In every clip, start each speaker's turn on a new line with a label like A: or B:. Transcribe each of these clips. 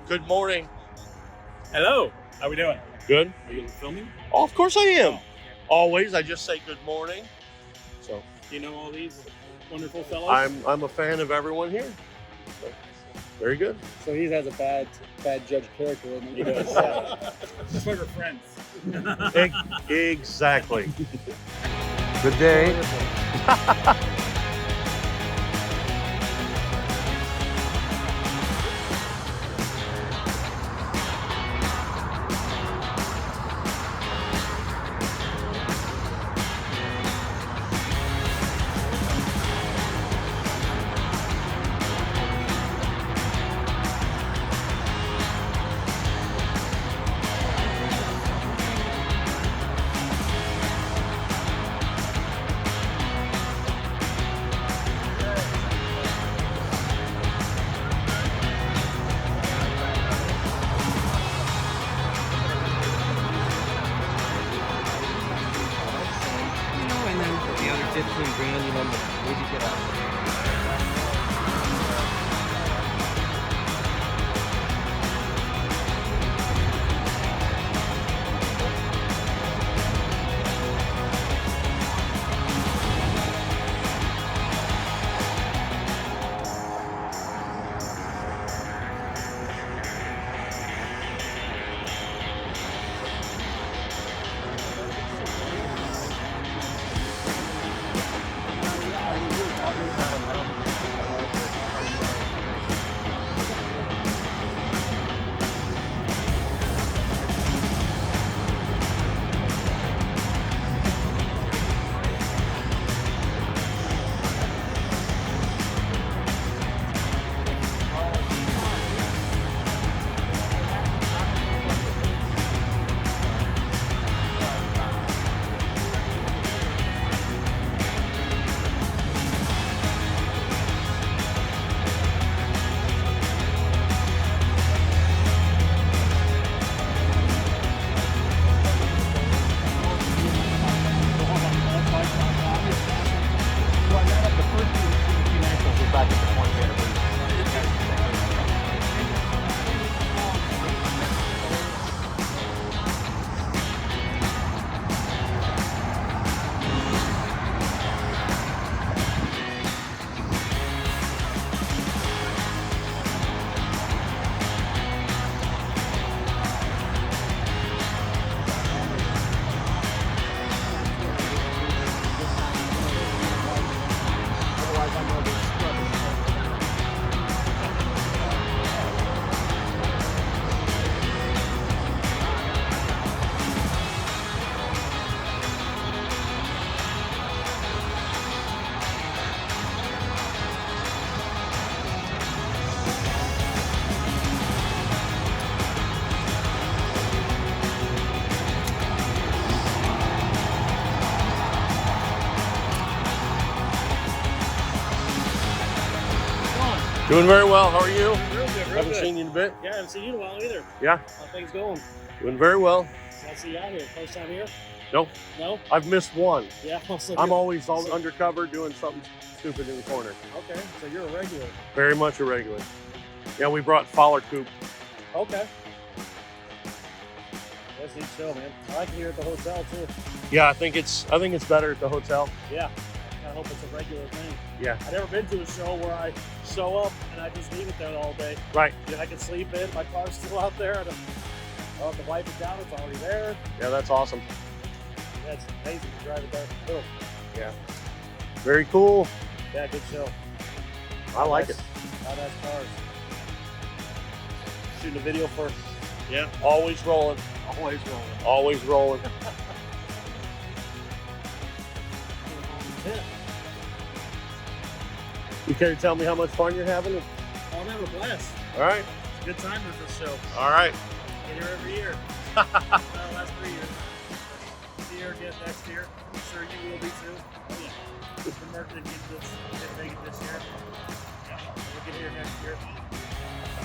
A: Good morning.
B: Hello. How we doing?
A: Good.
B: Are you filming?
A: Oh, of course I am. Always, I just say good morning. So
B: Do you know all these wonderful fellows?
A: I'm a fan of everyone here. So, very good.
C: So he has a bad judge character in
B: He does. That's why we're friends.
A: Exactly. Good day. Doing very well. How are you?
B: Real good, real
A: Haven't
B: good.
A: seen you in a bit.
B: Yeah, I haven't seen you in a while either.
A: Yeah,
B: How things going?
A: doing very well.
B: I see you out here. First time here?
A: No,
B: No?
A: I've missed one.
B: Yeah. So
A: I'm
B: you're-
A: always
B: so-
A: undercover doing something stupid in the corner.
B: Okay, so you're a regular.
A: Very much a regular. Yeah, we brought Fowler Coupe.
B: Okay. That's neat show, man. I like it here at the hotel too.
A: Yeah, I think it's better at the hotel.
B: Yeah. I hope it's a regular thing.
A: Yeah.
B: I've never been to a show where I show up and I just leave it there all day.
A: Right.
B: And I can sleep in. My car's still out there. And I don't have to wipe it down. It's already there.
A: Yeah, that's awesome.
B: Yeah, it's amazing to drive it down the hill.
A: Yeah. Very cool.
B: Yeah, good show.
A: I like it.
B: Badass cars. Shooting a video for.
A: Yeah. Always rolling.
B: Always rolling.
A: Always rolling.
B: Yeah.
A: You care to tell me how much fun you're having?
B: Oh, I'm having a blast.
A: All right.
B: It's a good time with this show.
A: All right.
B: Get here every year. Last 3 years. This year again next year. I'm sure you will be too. Oh yeah. The marketing didn't make it this year. Yeah. We'll get here next year.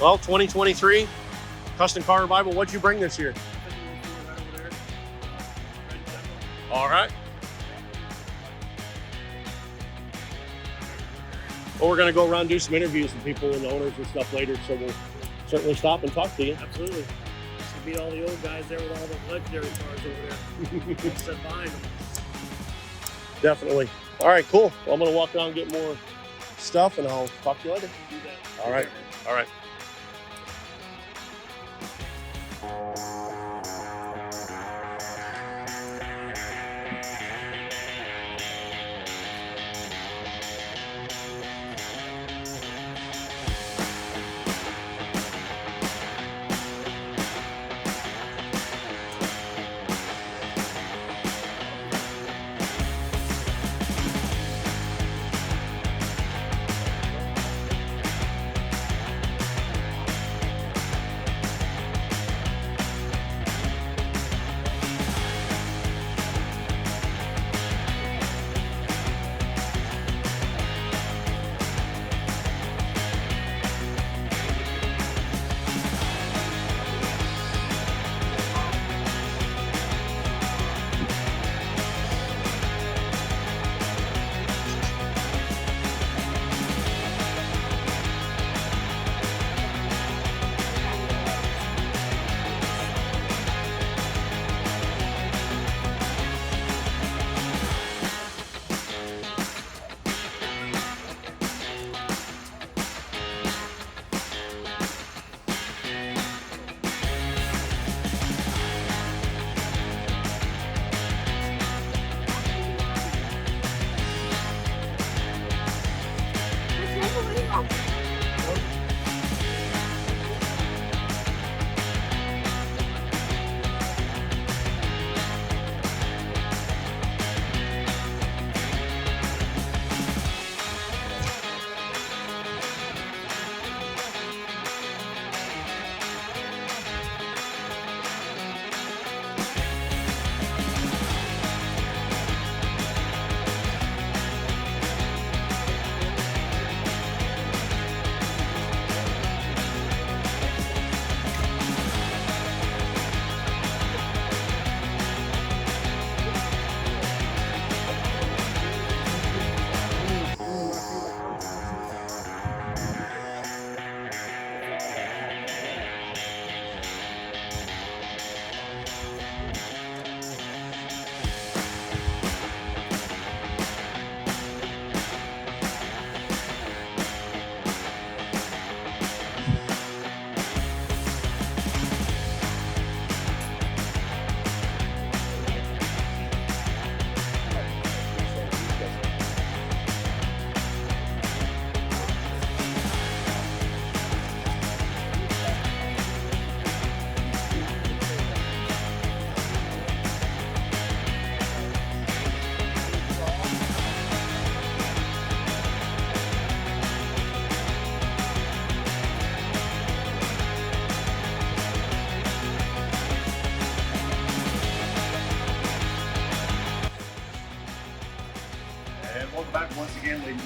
A: Well, 2023 Custom Car Revival. What'd you bring this year?
B: Right over there. Right down.
A: All right. Well, we're going to go around and do some interviews with people and owners and stuff later, so we'll certainly stop and talk to you.
B: Absolutely. Should meet all the old guys there with all the legendary cars over there. Sit behind them.
A: Definitely. All right, cool. Well, I'm going to walk around and get more stuff, and I'll talk to you later.
B: Do that.
A: All right. All right.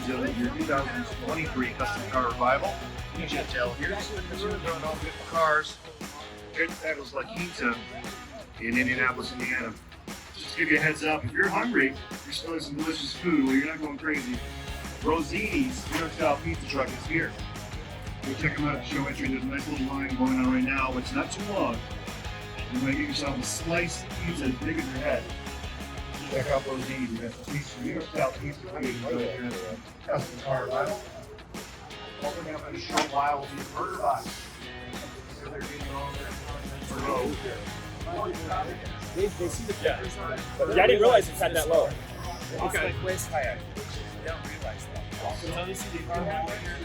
D: editions of your 2023 Custom Car Revival. You can tell here's doing all good cars. Great titles like Heat in Indianapolis, Indiana. Just to give you a heads up, if you're hungry, you're smelling some delicious food, well, you're not going crazy. Rosini's dinner-style pizza truck is here. Go check them out at the show entry. There's a nice little line going on right now. It's not too long. You're going to get yourself a sliced pizza as big as your head. Check out Rosini's. We got some pizza, dinner-style pizza food right here. Custom Car Revival. Opening up in a short while will be a burger box. So they're getting all their content for
C: They see the pictures on it.
E: Yeah, I didn't realize it's at that low.
C: It's like waist high. They don't realize that. So they see the car right here.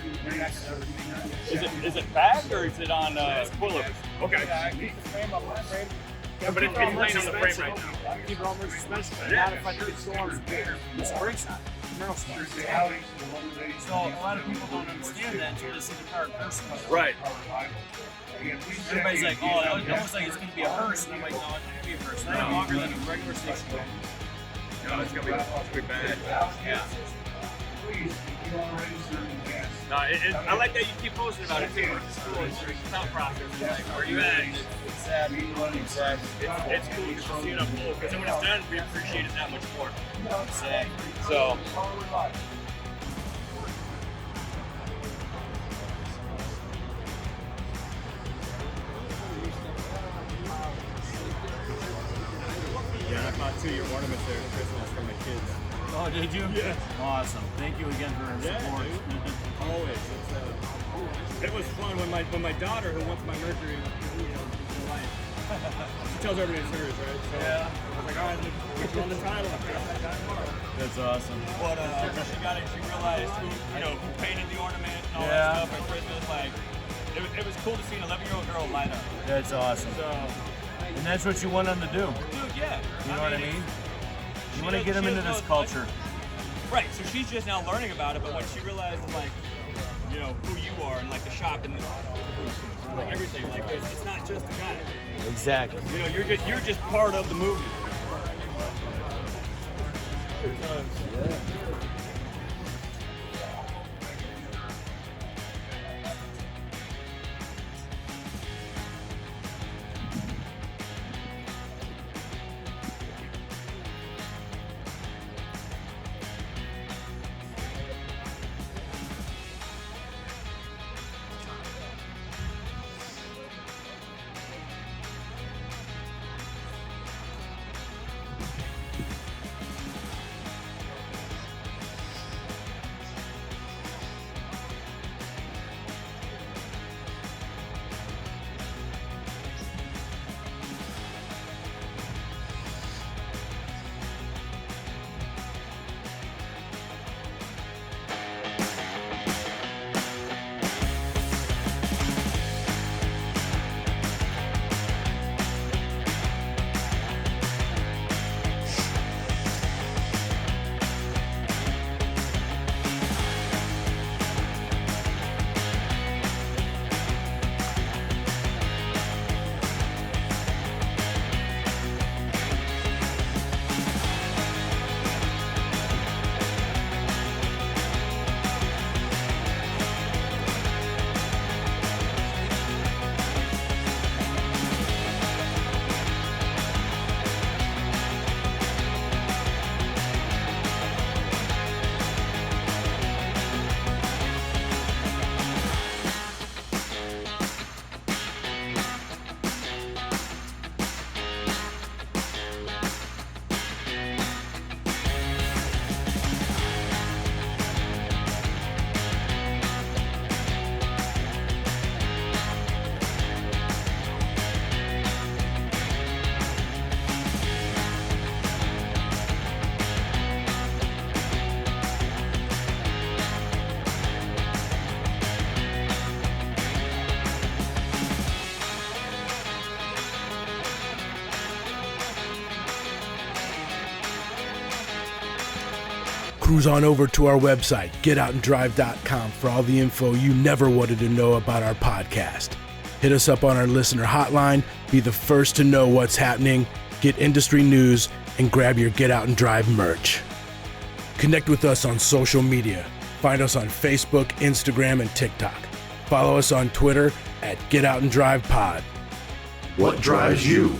E: Is it bagged or is it on spoiler? Okay.
C: Yeah, I keep the frame up on the frame.
E: Yeah, but it's laying on the frame right now.
C: Keep it all more suspension. Not if I do it storms bigger. It's brakes on. So a lot of people don't understand that until they see the car in person.
E: Right.
C: Everybody's like, oh, it looks like it's going to be a hearse. And I'm like, no, it's not going to be a hearse. It's not longer than a regular station wagon.
E: No, it's gonna be bad. Yeah. No, I like that you keep posting about it too. It's cool. It's your thought process. Like, where you at? It's cool because you see it up full. Because then when it's done, we appreciate it that much more. So.
F: Yeah, I bought 2 of your ornaments there for Christmas for my kids.
C: Oh, did you?
F: Yeah.
C: Awesome. Thank you again for your support.
F: Always. It was fun when my daughter, who wants my Mercury, life. She tells everybody it's hers, right? So yeah. I was like, all right, put you on the title.
C: That's awesome.
E: But she got it. She realized who painted the ornament and all that stuff at Christmas. Like, it was cool to see an 11-year-old girl light up.
C: That's awesome.
E: So.
C: And that's what you want them to do.
E: Dude, yeah.
C: You know what I mean? You want to get them into this culture.
E: Right, so she's just now learning about it, but when she realized, like, who you are and, like, the shop and everything, like, it's not just a guy.
C: Exactly.
E: You're just part of the movie.
G: Cruise on over to our website, getoutanddrive.com, for all the info you never wanted to know about our podcast. Hit us up on our listener hotline, be the first to know what's happening, get industry news, and grab your Get Out and Drive merch. Connect with us on social media, Find us on Facebook, Instagram, and TikTok. Follow us on Twitter at Get Out and Drive Pod.
H: What drives you?